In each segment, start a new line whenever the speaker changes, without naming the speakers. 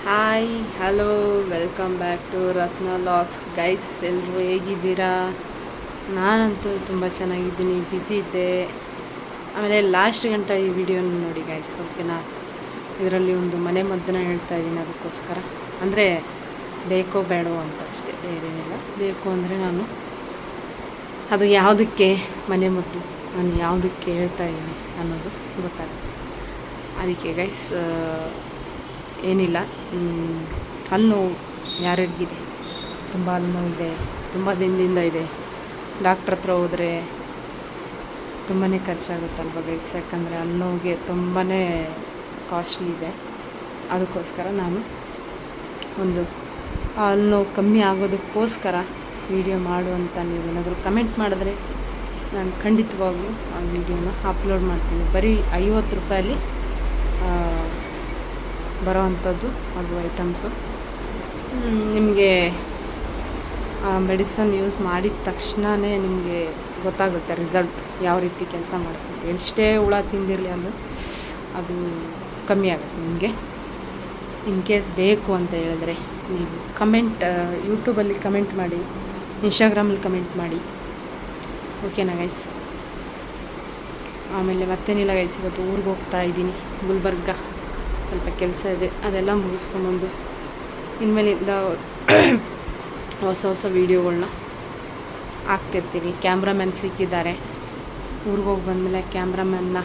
Hi hello welcome back to Ratna logs guys. ಎಲ್ಲರೂ ಹೇಗಿದ್ದೀರಾ? ನಾನಂತೂ ತುಂಬ ಚೆನ್ನಾಗಿದ್ದೀನಿ, ಬ್ಯುಸಿ ಇದ್ದೆ. ಆಮೇಲೆ ಲಾಸ್ಟ್ ಗಂಟ ಈ ವಿಡಿಯೋನ ನೋಡಿ ಗೈಸ್, ಓಕೆನಾ? ಇದರಲ್ಲಿ ಒಂದು ಮನೆ ಮದ್ದನ್ನ ಹೇಳ್ತಾ ಇದ್ದೀನಿ, ಅದಕ್ಕೋಸ್ಕರ. ಅಂದರೆ ಬೇಕೋ ಬೇಡವೋ ಅಂತ ಅಷ್ಟೇ, ಬೇರೇನಿಲ್ಲ. ಬೇಕು ಅಂದರೆ ನಾನು ಅದು ಯಾವುದಕ್ಕೆ ಮನೆ ಮದ್ದು, ನಾನು ಯಾವುದಕ್ಕೆ ಹೇಳ್ತಾ ಇದ್ದೀನಿ ಅನ್ನೋದು ಗೊತ್ತಾಗುತ್ತೆ. ಅದಕ್ಕೆ ಗೈಸ್ ಏನಿಲ್ಲ, ಹಲ್ಲು ನೋವು ಯಾರ್ಯಾರಿಗಿದೆ, ತುಂಬ ಹಲ್ಲು ನೋವಿದೆ, ತುಂಬ ದಿನದಿಂದ ಇದೆ. ಡಾಕ್ಟ್ರ್ ಹತ್ರ ಹೋದರೆ ತುಂಬಾ ಖರ್ಚಾಗುತ್ತಲ್ವ ಗೈಸ್, ಯಾಕಂದರೆ ಹಲ್ಲು ನೋವಿಗೆ ತುಂಬಾ ಕಾಸ್ಟ್ಲಿ ಇದೆ. ಅದಕ್ಕೋಸ್ಕರ ನಾನು ಒಂದು ಹಲ್ಲು ನೋವು ಕಮ್ಮಿ ಆಗೋದಕ್ಕೋಸ್ಕರ ವಿಡಿಯೋ ಮಾಡು ಅಂತ ನೀವೇನಾದರೂ ಕಮೆಂಟ್ ಮಾಡಿದ್ರೆ ನಾನು ಖಂಡಿತವಾಗ್ಲೂ ಆ ವಿಡಿಯೋನ ಅಪ್ಲೋಡ್ ಮಾಡ್ತೀನಿ. ಬರೀ 50 ರೂಪಾಯಲ್ಲಿ ಬರೋ ಅಂಥದ್ದು ಅದು ಐಟಮ್ಸು. ನಿಮಗೆ ಮೆಡಿಸನ್ ಯೂಸ್ ಮಾಡಿದ ತಕ್ಷಣವೇ ನಿಮಗೆ ಗೊತ್ತಾಗುತ್ತೆ ರಿಸಲ್ಟ್ ಯಾವ ರೀತಿ ಕೆಲಸ ಮಾಡ್ತೈತೆ. ಎಷ್ಟೇ ಹುಳ ತಿಂದಿರಲಿ ಅದು ಕಮ್ಮಿ ಆಗುತ್ತೆ ನಿಮಗೆ. ಇನ್ ಕೇಸ್ ಬೇಕು ಅಂತ ಹೇಳಿದ್ರೆ ನೀವು ಯೂಟ್ಯೂಬಲ್ಲಿ ಕಮೆಂಟ್ ಮಾಡಿ, ಇನ್ಸ್ಟಾಗ್ರಾಮಲ್ಲಿ ಕಮೆಂಟ್ ಮಾಡಿ, ಓಕೆನಾ ಗೈಸ್? ಆಮೇಲೆ ಮತ್ತೇನಿಲ್ಲ ಗೈಸ್, ಇವತ್ತು ಊರಿಗೆ ಹೋಗ್ತಾ ಇದ್ದೀನಿ, ಗುಲ್ಬರ್ಗ. ಸ್ವಲ್ಪ ಕೆಲಸ ಇದೆ, ಅದೆಲ್ಲ ಮುಗಿಸ್ಕೊಂಬಂದು ಇನ್ಮೇಲಿಂದ ಹೊಸ ವೀಡಿಯೋಗಳನ್ನ ಹಾಕ್ತಿರ್ತೀನಿ. ಕ್ಯಾಮ್ರಾಮ್ಯಾನ್ ಸಿಕ್ಕಿದ್ದಾರೆ. ಊರಿಗೆ ಹೋಗಿ ಬಂದಮೇಲೆ ಕ್ಯಾಮ್ರಾಮ್ಯಾನ್ನ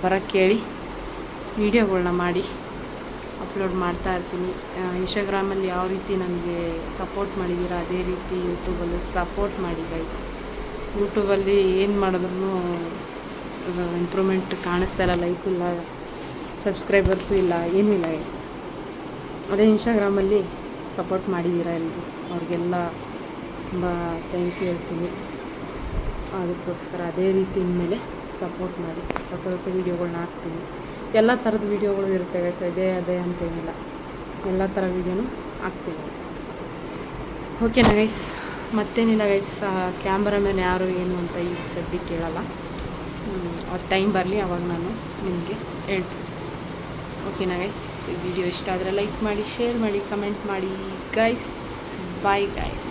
ಬರೋಕ್ಕೆ ಹೇಳಿ ವೀಡಿಯೋಗಳನ್ನ ಮಾಡಿ ಅಪ್ಲೋಡ್ ಮಾಡ್ತಾ ಇರ್ತೀನಿ. ಇನ್ಸ್ಟಾಗ್ರಾಮಲ್ಲಿ ಯಾವ ರೀತಿ ನನಗೆ ಸಪೋರ್ಟ್ ಮಾಡಿದ್ದೀರಾ ಅದೇ ರೀತಿ ಯೂಟ್ಯೂಬಲ್ಲೂ ಸಪೋರ್ಟ್ ಮಾಡಿ ಗೈಸ್. ಯೂಟ್ಯೂಬಲ್ಲಿ ಏನು ಮಾಡಿದ್ರೂ ಇಂಪ್ರೂವ್ಮೆಂಟ್ ಕಾಣಿಸ್ತಾ ಇಲ್ಲ, ಲೈಕ್ ಇಲ್ಲ, ಸಬ್ಸ್ಕ್ರೈಬರ್ಸು ಇಲ್ಲ, ಏನೂ ಇಲ್ಲ ಗೈಸ್. ಅದೇ ಇನ್ಸ್ಟಾಗ್ರಾಮಲ್ಲಿ ಸಪೋರ್ಟ್ ಮಾಡಿದ್ದೀರಾ ಎಲ್ಲರೂ, ಅವ್ರಿಗೆಲ್ಲ ತುಂಬ ಥ್ಯಾಂಕ್ ಯು ಹೇಳ್ತೀನಿ. ಅದಕ್ಕೋಸ್ಕರ ಅದೇ ರೀತಿ ಇನ್ಮೇಲೆ ಸಪೋರ್ಟ್ ಮಾಡಿ ಹೊಸ ವೀಡಿಯೋಗಳನ್ನ ಹಾಕ್ತೀನಿ. ಎಲ್ಲ ಥರದ ವೀಡಿಯೋಗಳು ಇರುತ್ತೆ ಗೈಸ್, ಅದೇ ಅಂತೇನಿಲ್ಲ, ಎಲ್ಲ ಥರ ವೀಡಿಯೋನು ಹಾಕ್ತೀನಿ, ಓಕೆನಾ ಗೈಸ್? ಮತ್ತೇನಿಲ್ಲ ಗೈಸ್, ಕ್ಯಾಮ್ರಾಮ್ಯಾನ್ ಯಾರು ಏನು ಅಂತ ಈಗ ಸದ್ಯಕ್ಕೆ ಕೇಳಲ್ಲ. ಅವ್ರ ಟೈಮ್ ಬರಲಿ ಅವಾಗ ನಾನು ನಿಮಗೆ ಹೇಳ್ತೀನಿ, ಓಕೆನಾ ಗೈಸ್? ಈ ವಿಡಿಯೋ ಇಷ್ಟ ಆದರೆ ಲೈಕ್ ಮಾಡಿ, ಶೇರ್ ಮಾಡಿ, ಕಮೆಂಟ್ ಮಾಡಿ ಗೈಸ್. Bye guys.